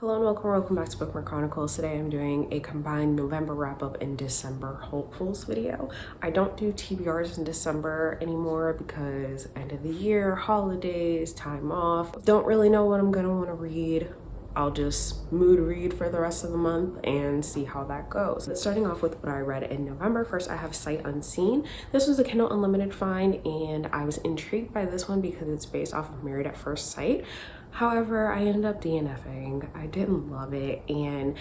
Hello and welcome back to Bookmark Chronicles. Today I'm doing a combined November wrap-up and December hopefuls video. I don't do TBRs in December anymore because end of the year, holidays, time off. Don't really know what I'm gonna want to read. I'll just mood read for the rest of the month and see how that goes. Starting off with what I read in November, first I have Sight Unseen. This was a Kindle Unlimited find and I was intrigued by this one because it's based off of Married at First Sight. However, I ended up DNFing. I didn't love it, and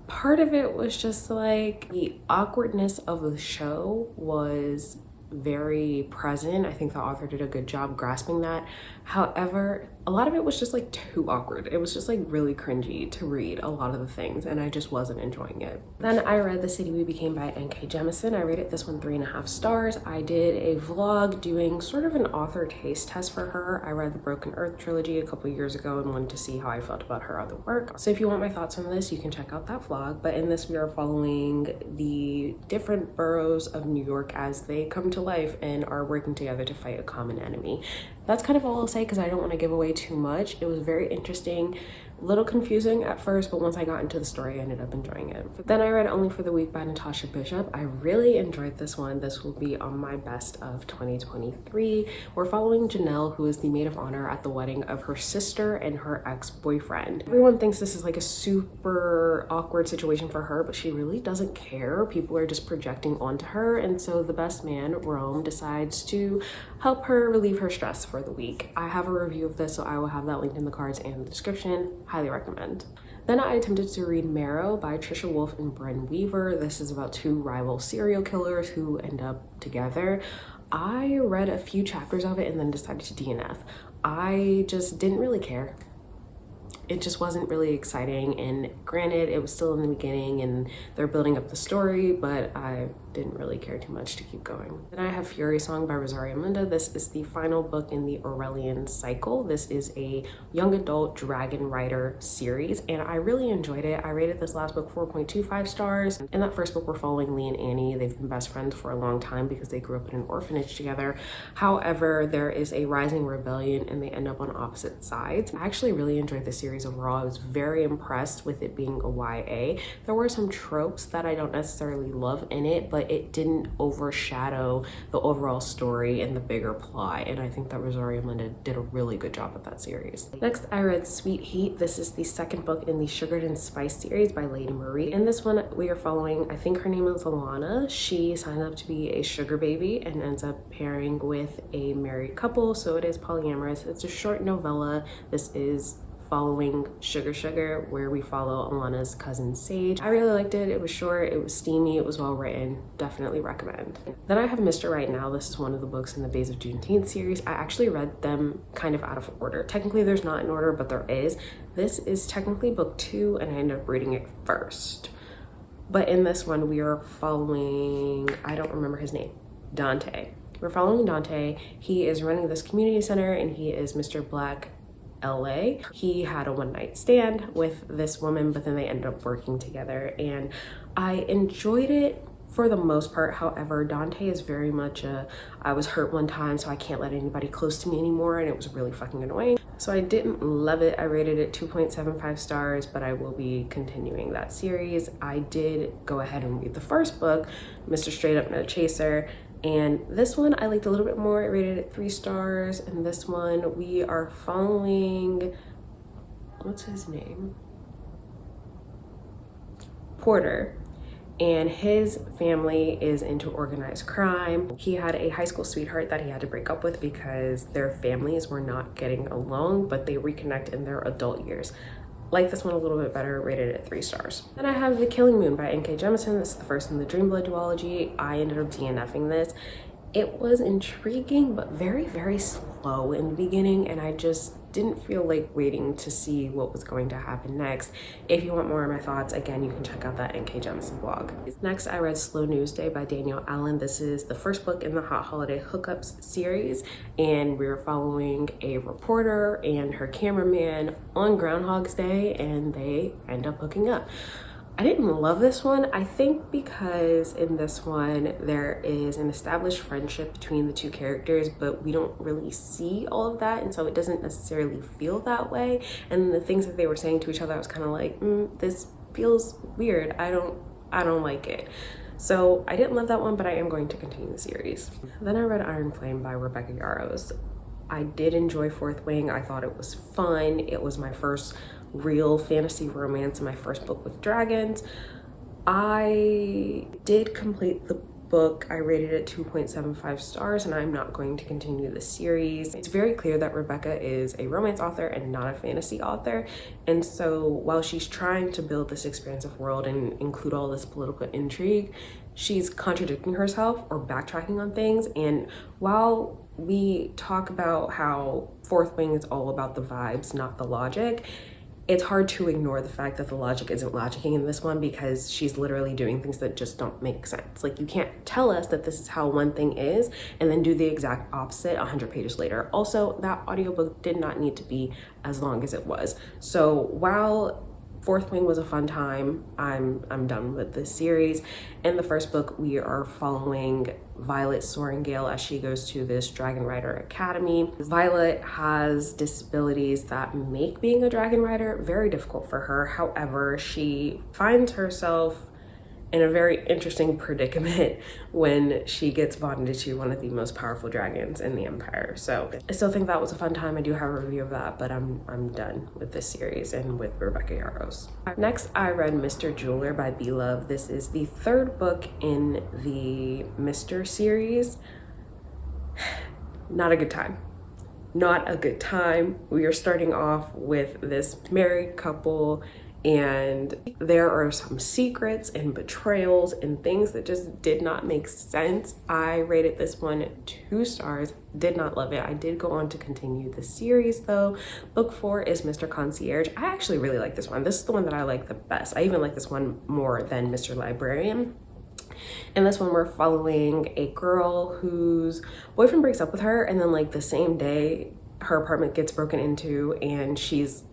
part of it was just like the awkwardness of the show was very present. I think the author did a good job grasping that. However, a lot of it was just like too awkward. It was just like really cringy to read a lot of the things and I just wasn't enjoying it. Then I read The City We Became by N.K. Jemisin. I rated this one 3.5 stars. I did a vlog doing sort of an author taste test for her. I read the Broken Earth trilogy a couple years ago and wanted to see how I felt about her other work. So if you want my thoughts on this, you can check out that vlog. But in this, we are following the different boroughs of New York as they come to life and are working together to fight a common enemy. That's kind of all I'll say because I don't want to give away too much. It was very interesting, a little confusing at first, but once I got into the story, I ended up enjoying it. Then I read Only for the Week by Natasha Bishop. I really enjoyed this one. This will be on my best of 2023. We're following Janelle, who is the maid of honor at the wedding of her sister and her ex-boyfriend. Everyone thinks this is like a super awkward situation for her, but she really doesn't care. People are just projecting onto her, and so the best man, Rome, decides to help her relieve her stress for the week. I have a review of this, so I will have that linked in the cards and the description. Highly recommend. Then I attempted to read Marrow by Trisha Wolfe and Bren Weaver. This is about two rival serial killers who end up together. I read a few chapters of it and then decided to DNF. I just didn't really care. It just wasn't really exciting, and granted it was still in the beginning and they're building up the story, but I didn't really care too much to keep going. Then I have Furysong by Rosaria Munda. This is the final book in the Aurelian cycle. This is a young adult dragon rider series and I really enjoyed it. I rated this last book 4.25 stars. In that first book, we're following Lee and Annie. They've been best friends for a long time because they grew up in an orphanage together. However, there is a rising rebellion and they end up on opposite sides. I actually really enjoyed the series overall. I was very impressed with it being a YA. There were some tropes that I don't necessarily love in it, but it didn't overshadow the overall story and the bigger plot, and I think that Rosaria Munda did a really good job with that series. Next, I read Sweet Heat. This is the second book in the Sugared and Spice series by Lady Marie. In this one, we are following, I think her name is Alana. She signs up to be a sugar baby and ends up pairing with a married couple, so it is polyamorous. It's a short novella. This is following Sugar, where we follow Alana's cousin Sage. I really liked it. It was short, it was steamy, it was well written. Definitely recommend. Then I have Mr. Right Now. This is one of the books in the Days of Juneteenth series. I actually read them kind of out of order. Technically there's not an order, but there is. This is technically book 2 and I ended up reading it first. But in this one we are following, I don't remember his name, Dante. We're following Dante. He is running this community center and he is Mr. Black LA. He had a one-night stand with this woman, but then they ended up working together and I enjoyed it for the most part. However, Dante is very much I was hurt one time, so I can't let anybody close to me anymore, and it was really fucking annoying. So I didn't love it. I rated it 2.75 stars, but I will be continuing that series. I did go ahead and read the first book, Mr. Straight Up No Chaser, and this one I liked a little bit more. I rated it 3 stars. And this one we are following, what's his name? Porter. And his family is into organized crime. He had a high school sweetheart that he had to break up with because their families were not getting along, but they reconnect in their adult years. Like this one a little bit better, rated at 3 stars. Then I have The Killing Moon by N.K. Jemisin. This is the first in the Dreamblood duology. I ended up DNFing this. It was intriguing, but very, very slow in the beginning, and I just didn't feel like waiting to see what was going to happen next. If you want more of my thoughts, again, you can check out that N.K. Jemisin blog. Next, I read Slow News Day by Danielle Allen. This is the first book in the Hot Holiday Hookups series, and we're following a reporter and her cameraman on Groundhog's Day, and they end up hooking up. I didn't love this one. I think because in this one there is an established friendship between the two characters, but we don't really see all of that, and so it doesn't necessarily feel that way. And the things that they were saying to each other, I was kind of like, this feels weird. I don't like it. So I didn't love that one, but I am going to continue the series. Then I read Iron Flame by Rebecca Yarros. I did enjoy Fourth Wing. I thought it was fun. It was my first real fantasy romance, my first book with dragons. I did complete the book. I rated it 2.75 stars, and I'm not going to continue the series. It's very clear that Rebecca is a romance author and not a fantasy author, and so while she's trying to build this expansive world and include all this political intrigue, she's contradicting herself or backtracking on things. And while we talk about how Fourth Wing is all about the vibes, not the logic, it's hard to ignore the fact that the logic isn't logicking in this one, because she's literally doing things that just don't make sense. Like, you can't tell us that this is how one thing is and then do the exact opposite 100 pages later. Also, that audiobook did not need to be as long as it was. So while Fourth Wing was a fun time, I'm done with this series. In the first book, we are following Violet Soaringale as she goes to this Dragon Rider Academy. Violet has disabilities that make being a Dragon Rider very difficult for her. However, she finds herself in a very interesting predicament when she gets bonded to one of the most powerful dragons in the Empire. So I still think that was a fun time. I do have a review of that, but I'm done with this series and with Rebecca Yarros. Next, I read Mr. Jeweler by Beloved. This is the third book in the Mr. series. Not a good time. Not a good time. We are starting off with this married couple, and there are some secrets and betrayals and things that just did not make sense. I rated this one 2 stars, did not love it. I did go on to continue the series though. Book 4 is Mr. Concierge. I actually really like this one. This is the one that I like the best. I even like this one more than Mr. Librarian. In this one, we're following a girl whose boyfriend breaks up with her, and then like the same day her apartment gets broken into and she's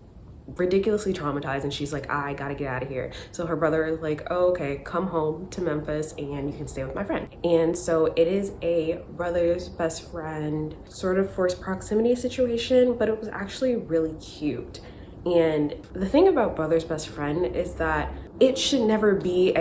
ridiculously traumatized, and she's like, I gotta get out of here. So her brother is like, oh, okay, come home to Memphis and you can stay with my friend. And so it is a brother's best friend sort of forced proximity situation, but it was actually really cute. And the thing about brother's best friend is that it should never be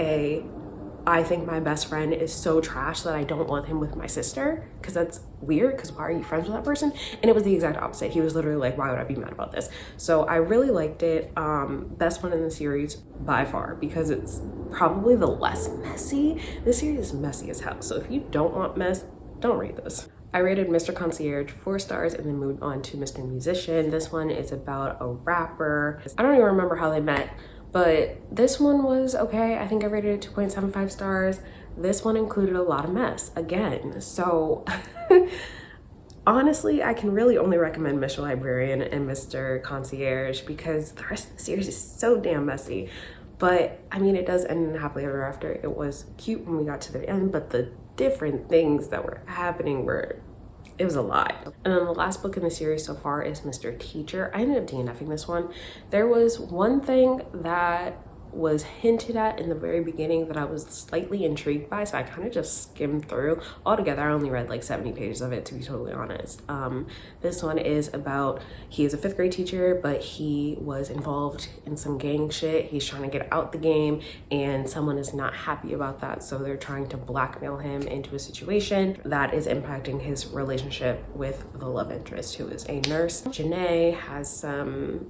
I think my best friend is so trash that I don't want him with my sister, because that's weird, because why are you friends with that person? And it was the exact opposite. He was literally like, why would I be mad about this? So I really liked it. Best one in the series by far, because it's probably the less messy. This series is messy as hell, so if you don't want mess, don't read this. I rated Mr. Concierge 4 stars and then moved on to Mr. Musician. This one is about a rapper. I don't even remember how they met, but this one was okay. I think I rated it 2.75 stars. This one included a lot of mess again. So honestly, I can really only recommend Mr. Librarian and Mr. Concierge, because the rest of the series is so damn messy. But I mean, it does end in happily ever after. It was cute when we got to the end, but the different things that were happening it was a lot. And then the last book in the series so far is Mr. Teacher. I ended up DNFing this one. There was one thing that was hinted at in the very beginning that I was slightly intrigued by, so I kind of just skimmed through. Altogether, I only read like 70 pages of it, to be totally honest. This one is about, he is a 5th grade teacher, but he was involved in some gang shit. He's trying to get out the game, and someone is not happy about that, so they're trying to blackmail him into a situation that is impacting his relationship with the love interest, who is a nurse. Janae has some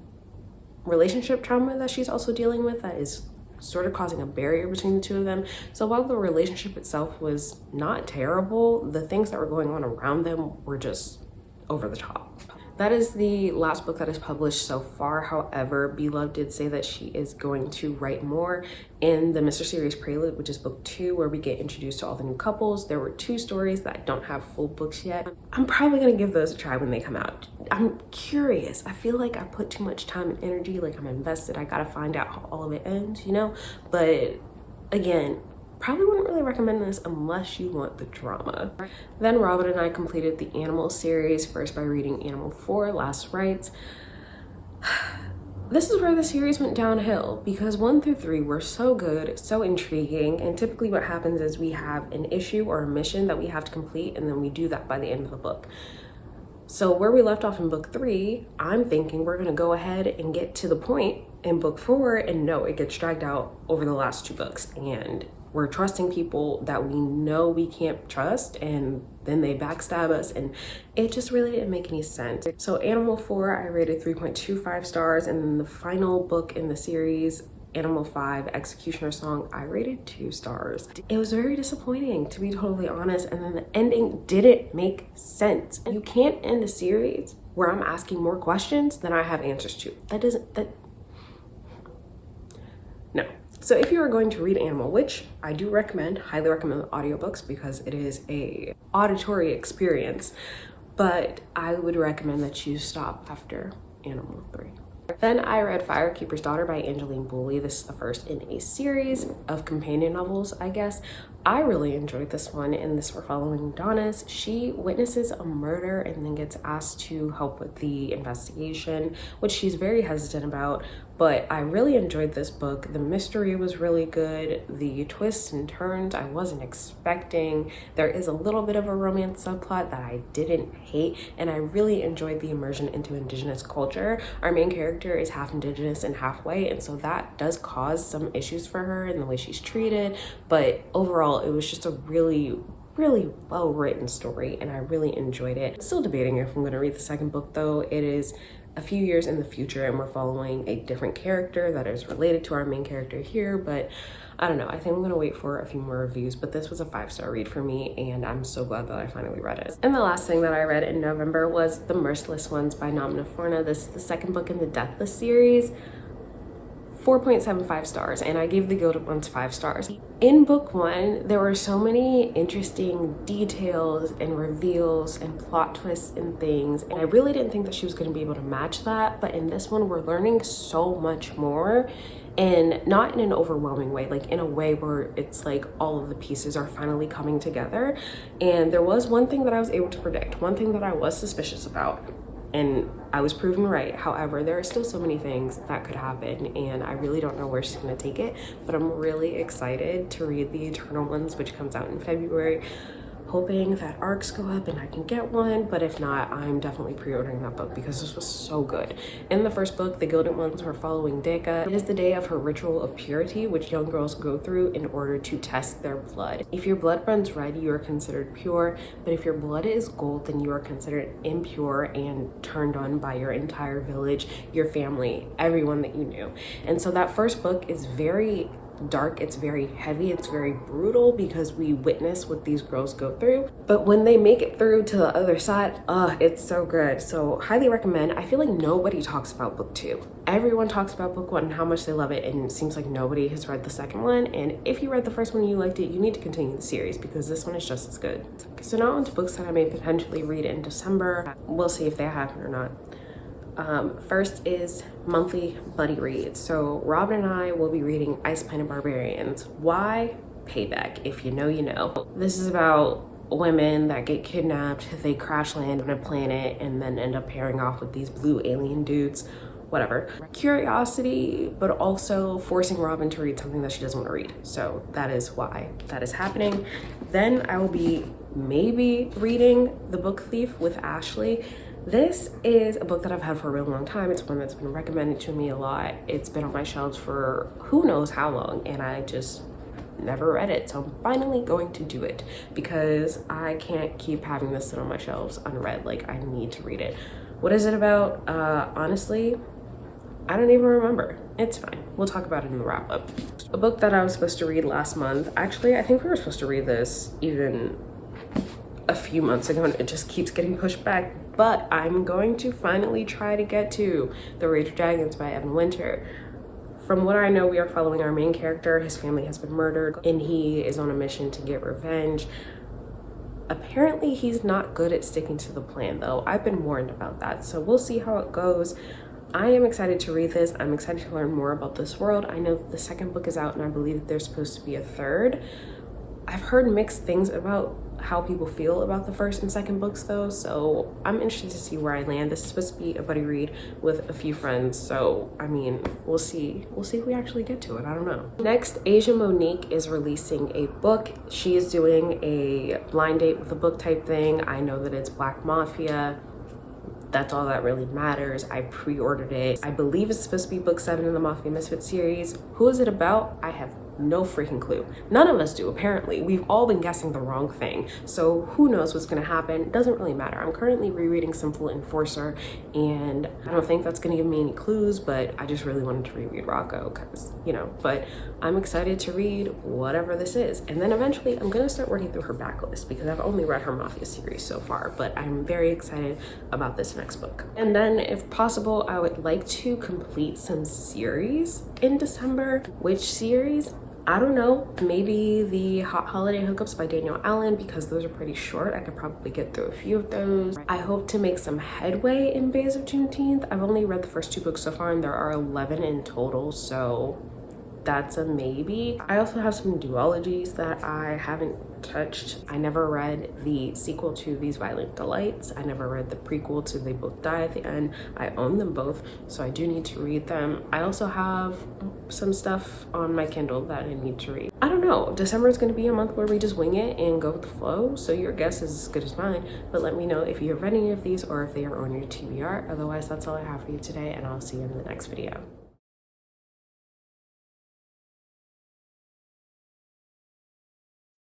relationship trauma that she's also dealing with that is sort of causing a barrier between the two of them. So while the relationship itself was not terrible, the things that were going on around them were just over the top. That is the last book that is published so far. However, Beloved did say that she is going to write more in the Mr. Series Prelude, which is book 2, where we get introduced to all the new couples. There were 2 stories that don't have full books yet. I'm probably gonna give those a try when they come out. I'm curious. I feel like I put too much time and energy, like I'm invested. I gotta find out how all of it ends, you know? But again, probably wouldn't really recommend this unless you want the drama. Then Robin and I completed the Animal series, first by reading Animal 4, Last Rites. This is where the series went downhill because 1 through 3 were so good, so intriguing, and typically what happens is we have an issue or a mission that we have to complete, and then we do that by the end of the book. So where we left off in book 3, I'm thinking we're gonna go ahead and get to the point in book 4, and no, it gets dragged out over the last 2 books, and we're trusting people that we know we can't trust, and then they backstab us, and it just really didn't make any sense. So Animal 4, I rated 3.25 stars, and then the final book in the series, Animal 5, Executioner Song, I rated 2 stars. It was very disappointing, to be totally honest, and then the ending didn't make sense. You can't end a series where I'm asking more questions than I have answers to. No. So if you are going to read Animal, which I do recommend, highly recommend the audiobooks because it is a auditory experience, but I would recommend that you stop after Animal 3. Then I read Firekeeper's Daughter by Angeline Boulley. This is the first in a series of companion novels, I guess. I really enjoyed this one. In this, we're following Donis. She witnesses a murder and then gets asked to help with the investigation, which she's very hesitant about. But I really enjoyed this book. The mystery was really good. The twists and turns I wasn't expecting. There is a little bit of a romance subplot that I didn't hate, and I really enjoyed the immersion into Indigenous culture. Our main character is half Indigenous and half white, and so that does cause some issues for her in the way she's treated. But overall, it was just a really well written story, and I really enjoyed it. I'm still debating if I'm going to read the second book, though. It is a few years in the future and we're following a different character that is related to our main character here, but I don't know. I think I'm gonna wait for a few more reviews, but this was a 5-star read for me, and I'm so glad that I finally read it. And the last thing that I read in November was The Merciless Ones by Namna Forna. This is the second book in the Deathless series. 4.75 stars, and I gave The Gilded Ones 5 stars. In book 1, there were so many interesting details and reveals and plot twists and things, and I really didn't think that she was going to be able to match that, but in this one, we're learning so much more, and not in an overwhelming way, like in a way where it's like all of the pieces are finally coming together. And there was one thing that I was able to predict, one thing that I was suspicious about, and I was proven right. However, there are still so many things that could happen, and I really don't know where she's gonna take it, but I'm really excited to read The Eternal Ones, which comes out in February, hoping that arcs go up and I can get one, but if not, I'm definitely pre-ordering that book because this was so good. In the first book, The Gilded Ones, were following Deka. It is the day of her ritual of purity, which young girls go through in order to test their blood. If your blood runs red, you are considered pure, but if your blood is gold, then you are considered impure and turned on by your entire village, your family, everyone that you knew. And so that first book is very dark, it's very heavy, it's very brutal because we witness what these girls go through, but when they make it through to the other side, it's so good. So highly recommend. I feel like nobody talks about book 2. Everyone talks about book 1 and how much they love it, and it seems like nobody has read the second one, and if you read the first one and you liked it, you need to continue the series because this one is just as good. So now on to books that I may potentially read in December. We'll see if they happen or not. First is monthly buddy reads. So Robin and I will be reading Ice Planet Barbarians. Why? Payback. If you know, you know. This is about women that get kidnapped, they crash land on a planet and then end up pairing off with these blue alien dudes, whatever. Curiosity, but also forcing Robin to read something that she doesn't want to read. So that is why that is happening. Then I will be maybe reading The Book Thief with Ashley. This is a book that I've had for a really long time. It's one that's been recommended to me a lot. It's been on my shelves for who knows how long, and I just never read it. So I'm finally going to do it because I can't keep having this sit on my shelves unread. Like, I need to read it. What is it about? Honestly, I don't even remember. It's fine. We'll talk about it in the wrap up. A book that I was supposed to read last month. Actually, I think we were supposed to read this even a few months ago, and it just keeps getting pushed back, but I'm going to finally try to get to The Rage of Dragons by Evan Winter. From what I know, we are following our main character. His family has been murdered and he is on a mission to get revenge. Apparently he's not good at sticking to the plan, though. I've been warned about that, so we'll see how it goes. I am excited to read this. I'm excited to learn more about this world. I know that the second book is out and I believe that there's supposed to be a third. I've heard mixed things about how people feel about the first and second books though, so I'm interested to see where I land. This is supposed to be a buddy read with a few friends, so I mean, we'll see if we actually get to it. I don't know. Next, Asia Monique is releasing a book. She is doing a blind date with a book type thing. I know that it's Black Mafia. That's all that really matters. I pre-ordered it. I believe it's supposed to be book 7 in the Mafia Misfit series. Who is it about? I have no freaking clue. None of us do, apparently. We've all been guessing the wrong thing. So who knows what's gonna happen? It doesn't really matter. I'm currently rereading Simple Enforcer, and I don't think that's gonna give me any clues, but I just really wanted to reread Rocco because, you know, but I'm excited to read whatever this is. And then eventually I'm gonna start working through her backlist because I've only read her Mafia series so far, but I'm very excited about this next book. And then if possible, I would like to complete some series in December. Which series? I don't know, maybe the Hot Holiday Hookups by Daniel Allen, because those are pretty short. I could probably get through a few of those. I hope to make some headway in Bays of Juneteenth. I've only read the first 2 books so far, and there are 11 in total, so that's a maybe. I also have some duologies that I haven't touched. I never read the sequel to These Violent Delights. I never read the prequel to They Both Die at the End. I own them both, so I do need to read them. I also have some stuff on my Kindle that I need to read. I don't know. December is going to be a month where we just wing it and go with the flow, so your guess is as good as mine. But let me know if you have any of these or if they are on your TBR. Otherwise, that's all I have for you today, and I'll see you in the next video.